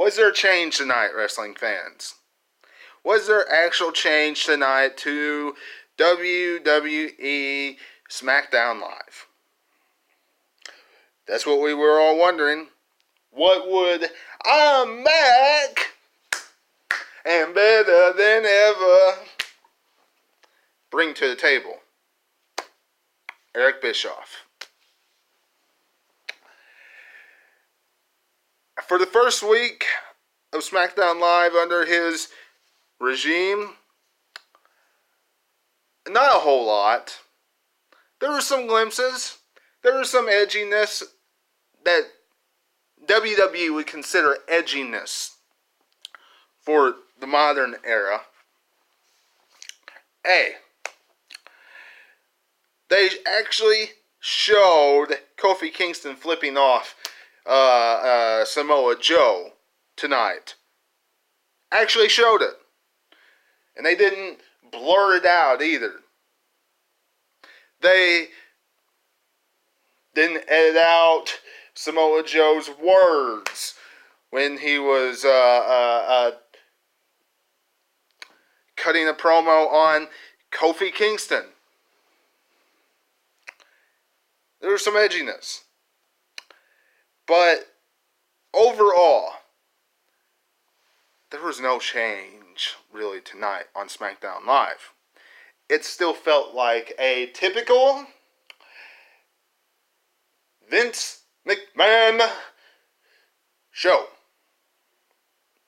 Was there a change tonight, wrestling fans? Was there actual change tonight to WWE SmackDown Live? That's what we were all wondering. What would I'm back and better than ever bring to the table? Eric Bischoff. For the first week of SmackDown Live under his regime, not a whole lot. There were some glimpses. There was some edginess that WWE would consider edginess for the modern era. Hey, they actually showed Kofi Kingston flipping off Samoa Joe tonight. Actually showed it. And they didn't blur it out either. They didn't edit out Samoa Joe's words when he was cutting a promo on Kofi Kingston. There was some edginess. But overall, there was no change really tonight on SmackDown Live. It still felt like a typical Vince McMahon show.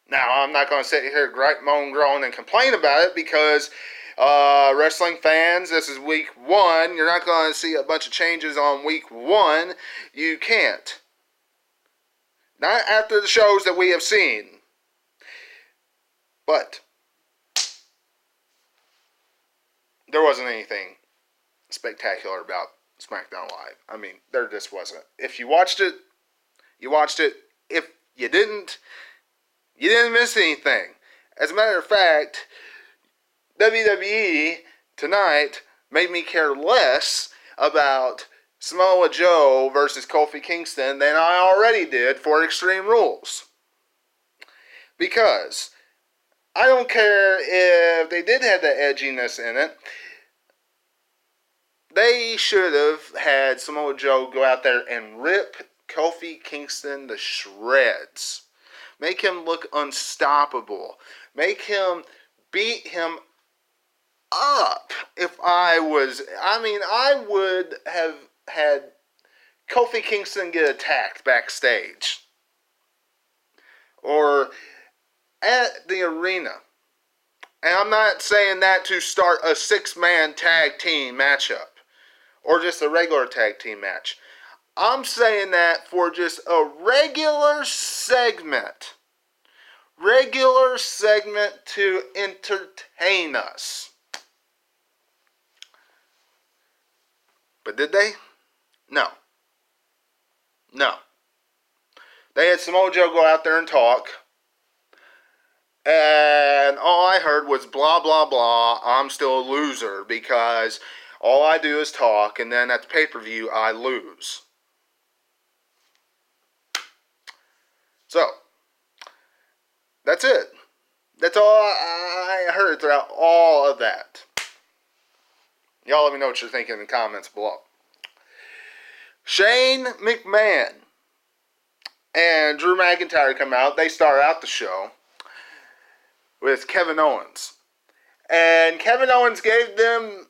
Now, I'm not going to sit here, gripe, moan, groan, and complain about it because wrestling fans, this is week 1. You're not going to see a bunch of changes on week 1. You can't. Not after the shows that we have seen. But there wasn't anything spectacular about SmackDown Live. I mean, there just wasn't. If you watched it, you watched it. If you didn't miss anything. As a matter of fact, WWE tonight made me care less about Samoa Joe versus Kofi Kingston than I already did for Extreme Rules. Because I don't care if they did have the edginess in it. They should have had Samoa Joe go out there and rip Kofi Kingston to shreds. Make him look unstoppable. Make him beat him up. I would have had Kofi Kingston get attacked backstage. Or at the arena. And I'm not saying that to start a 6-man tag team matchup. Or just a regular tag team match. I'm saying that for just a regular segment. Regular segment to entertain us. But did they? No. They had Samoa Joe go out there and talk. And all I heard was blah, blah, blah. I'm still a loser because all I do is talk. And then at the pay-per-view, I lose. So, that's it. That's all I heard throughout all of that. Y'all let me know what you're thinking in the comments below. Shane McMahon and Drew McIntyre come out. They start out the show with Kevin Owens. And Kevin Owens gave them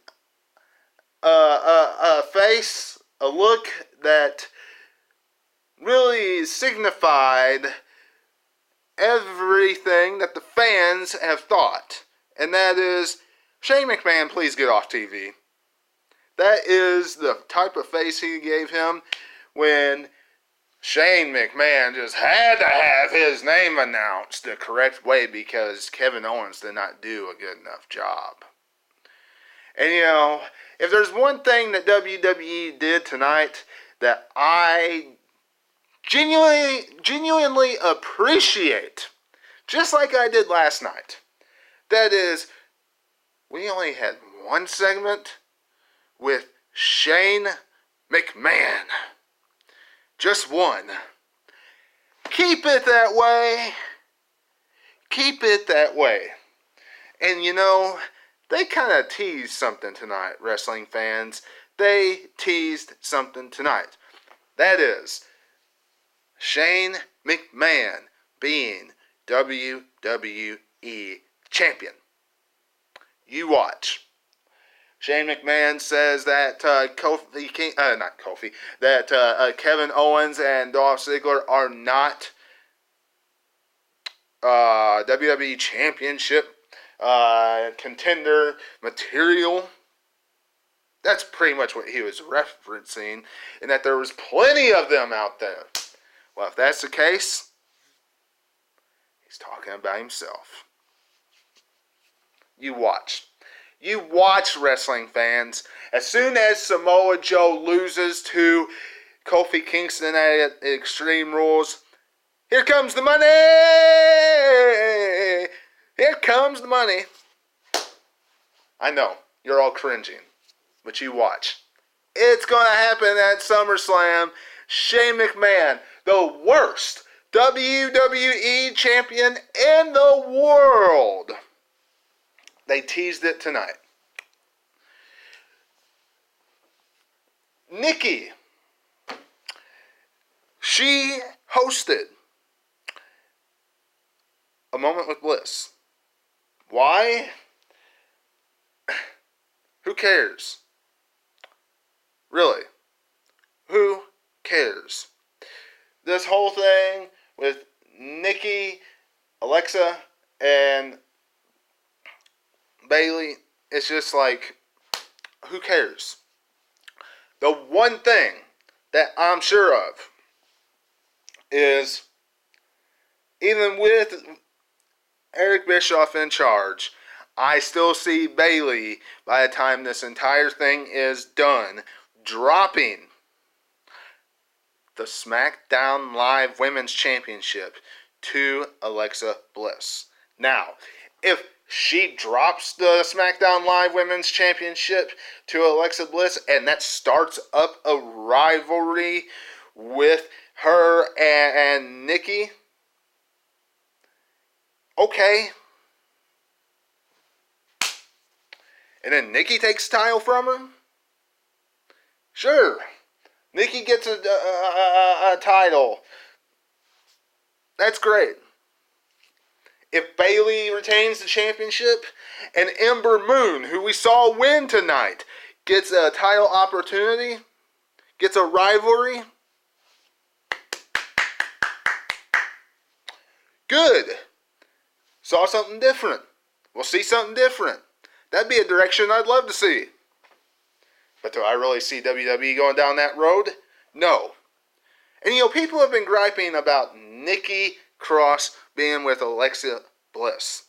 a face, a look that really signified everything that the fans have thought. And that is, Shane McMahon, please get off TV. That is the type of face he gave him when Shane McMahon just had to have his name announced the correct way because Kevin Owens did not do a good enough job. And you know, if there's one thing that WWE did tonight that I genuinely appreciate, just like I did last night, that is, we only had one segment with Shane McMahon. Just one. Keep it that way. keep it that way. And you know, they kind of teased something tonight, wrestling fans. They teased something tonight. That is Shane McMahon being WWE champion. You watch. Shane McMahon says that Kevin Owens and Dolph Ziggler are not WWE Championship contender material. That's pretty much what he was referencing, and that there was plenty of them out there. Well, if that's the case, he's talking about himself. You watch. You watch, wrestling fans. As soon as Samoa Joe loses to Kofi Kingston at Extreme Rules, here comes the money! Here comes the money. I know, you're all cringing, but you watch. It's going to happen at SummerSlam. Shane McMahon, the worst WWE champion in the world. They teased it tonight. Nikki, she hosted A Moment with Bliss. Why? Who cares? Really? Who cares? This whole thing with Nikki, Alexa, and Bailey, it's just like, who cares? The one thing that I'm sure of is, even with Eric Bischoff in charge, I still see Bailey, by the time this entire thing is done, dropping the SmackDown Live Women's Championship to Alexa Bliss. Now, if she drops the SmackDown Live Women's Championship to Alexa Bliss, and that starts up a rivalry with her and Nikki, okay. And then Nikki takes the title from her? Sure. Nikki gets a title. That's great. If Bayley retains the championship, and Ember Moon, who we saw win tonight, gets a title opportunity, gets a rivalry, good. Saw something different. We'll see something different. That'd be a direction I'd love to see. But do I really see WWE going down that road? No. And you know, people have been griping about Nikki Cross being with Alexa Bliss.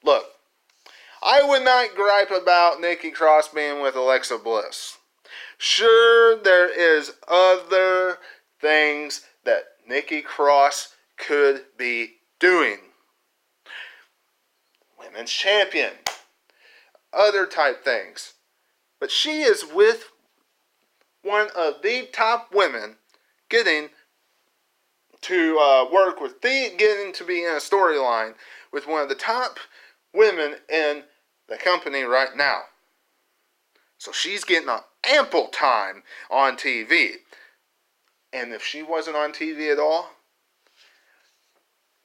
Look, I would not gripe about Nikki Cross being with Alexa Bliss. Sure, there is other things that Nikki Cross could be doing. Women's champion. Other type things. But she is with one of the top women getting to work with, getting to be in a storyline with one of the top women in the company right now. So she's getting an ample time on TV. And if she wasn't on TV at all,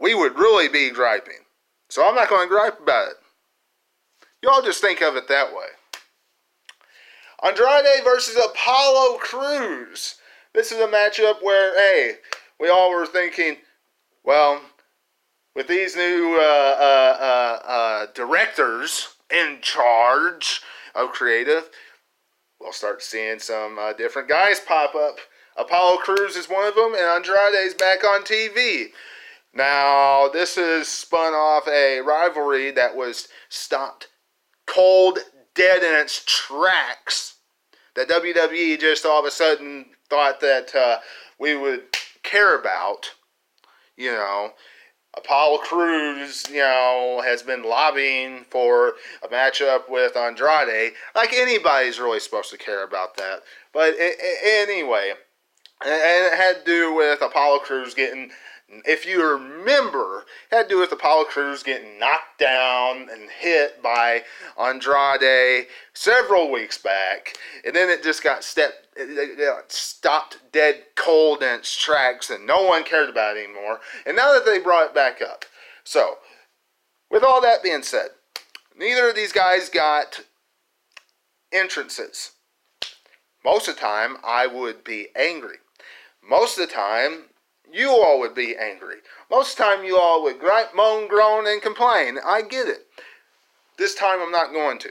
we would really be griping. So I'm not going to gripe about it. Y'all just think of it that way. Andrade versus Apollo Crews. This is a matchup where, hey, we all were thinking, well, with these new directors in charge of creative, we'll start seeing some different guys pop up. Apollo Crews is one of them, and Andrade's back on TV. Now, this is spun off a rivalry that was stopped cold dead in its tracks, that WWE just all of a sudden thought that we would care about. You know, Apollo Crews, you know, has been lobbying for a matchup with Andrade. Like anybody's really supposed to care about that. But anyway, and it had to do with Apollo Crews getting If you remember, it had to do with Apollo Crews getting knocked down and hit by Andrade several weeks back, and then it just got stopped dead cold in its tracks, and no one cared about it anymore. And now that they brought it back up, so with all that being said, neither of these guys got entrances. Most of the time, I would be angry. Most of the time, you all would be angry. Most of the time, you all would gripe, moan, groan, and complain. I get it. This time, I'm not going to.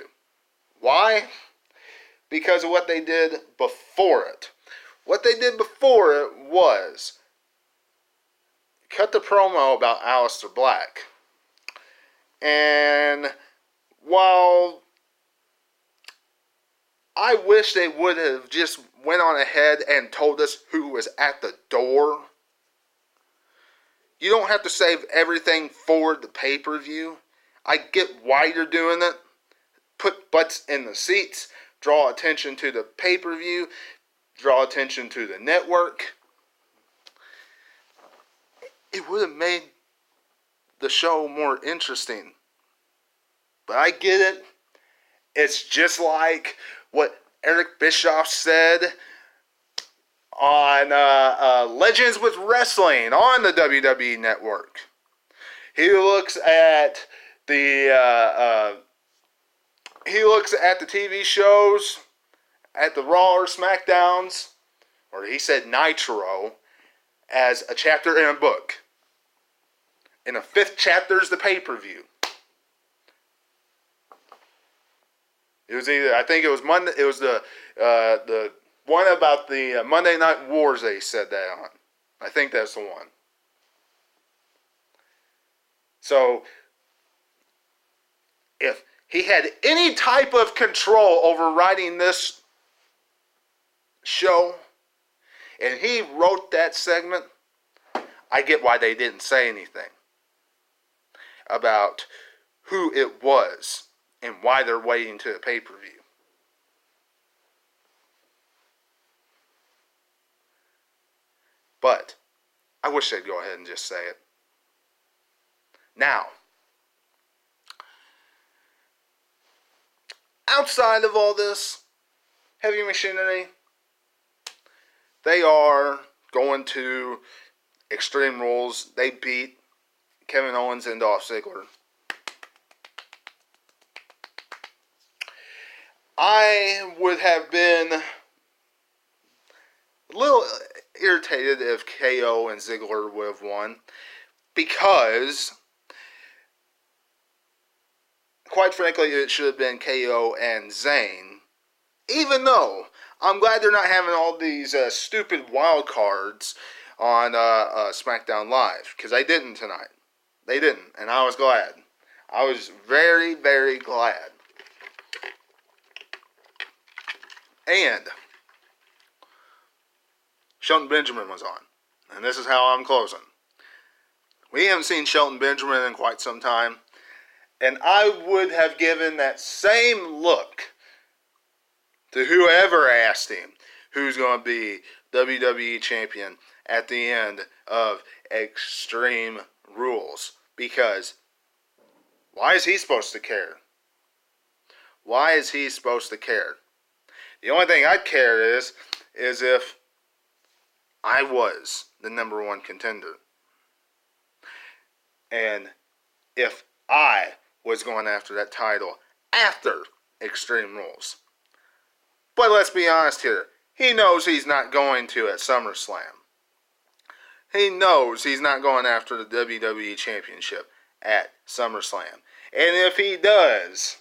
Why? Because of what they did before it. What they did before it was cut the promo about Aleister Black. And while I wish they would have just went on ahead and told us who was at the door, you don't have to save everything for the pay-per-view. I get why you're doing it. Put butts in the seats. Draw attention to the pay-per-view. Draw attention to the network. It would have made the show more interesting. But I get it. It's just like what Eric Bischoff said on Legends with Wrestling on the WWE Network. He looks at the TV shows, at the Raw or SmackDowns, or he said Nitro, as a chapter in a book. And the 5th chapter is the pay-per-view. It was either, I think it was Monday. It was the one about the Monday Night Wars they said that on. I think that's the one. So, if he had any type of control over writing this show, and he wrote that segment, I get why they didn't say anything about who it was and why they're waiting to the pay-per-view. But I wish they'd go ahead and just say it. Now, outside of all this, Heavy Machinery, they are going to Extreme Rules. They beat Kevin Owens and Dolph Ziggler. I would have been a little irritated if KO and Ziggler would have won, because quite frankly it should have been KO and Zayn, even though I'm glad they're not having all these stupid wild cards on SmackDown Live, because they didn't tonight. They didn't, and I was glad. I was very, very glad. And Shelton Benjamin was on. And this is how I'm closing. We haven't seen Shelton Benjamin in quite some time. And I would have given that same look to whoever asked him who's going to be WWE Champion at the end of Extreme Rules. Because why is he supposed to care? Why is he supposed to care? The only thing I'd care is if I was the number one contender. And if I was going after that title after Extreme Rules. But let's be honest here. He knows he's not going to at SummerSlam. He knows he's not going after the WWE Championship at SummerSlam. And if he does,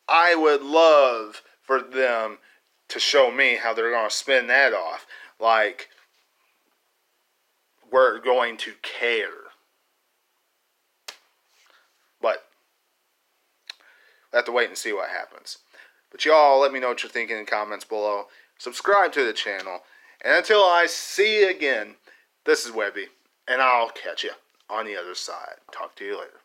I would love for them to show me how they're going to spin that off. Like, we're going to care. But we'll have to wait and see what happens. But y'all, let me know what you're thinking in comments below. Subscribe to the channel. And until I see you again, this is Webby. And I'll catch you on the other side. Talk to you later.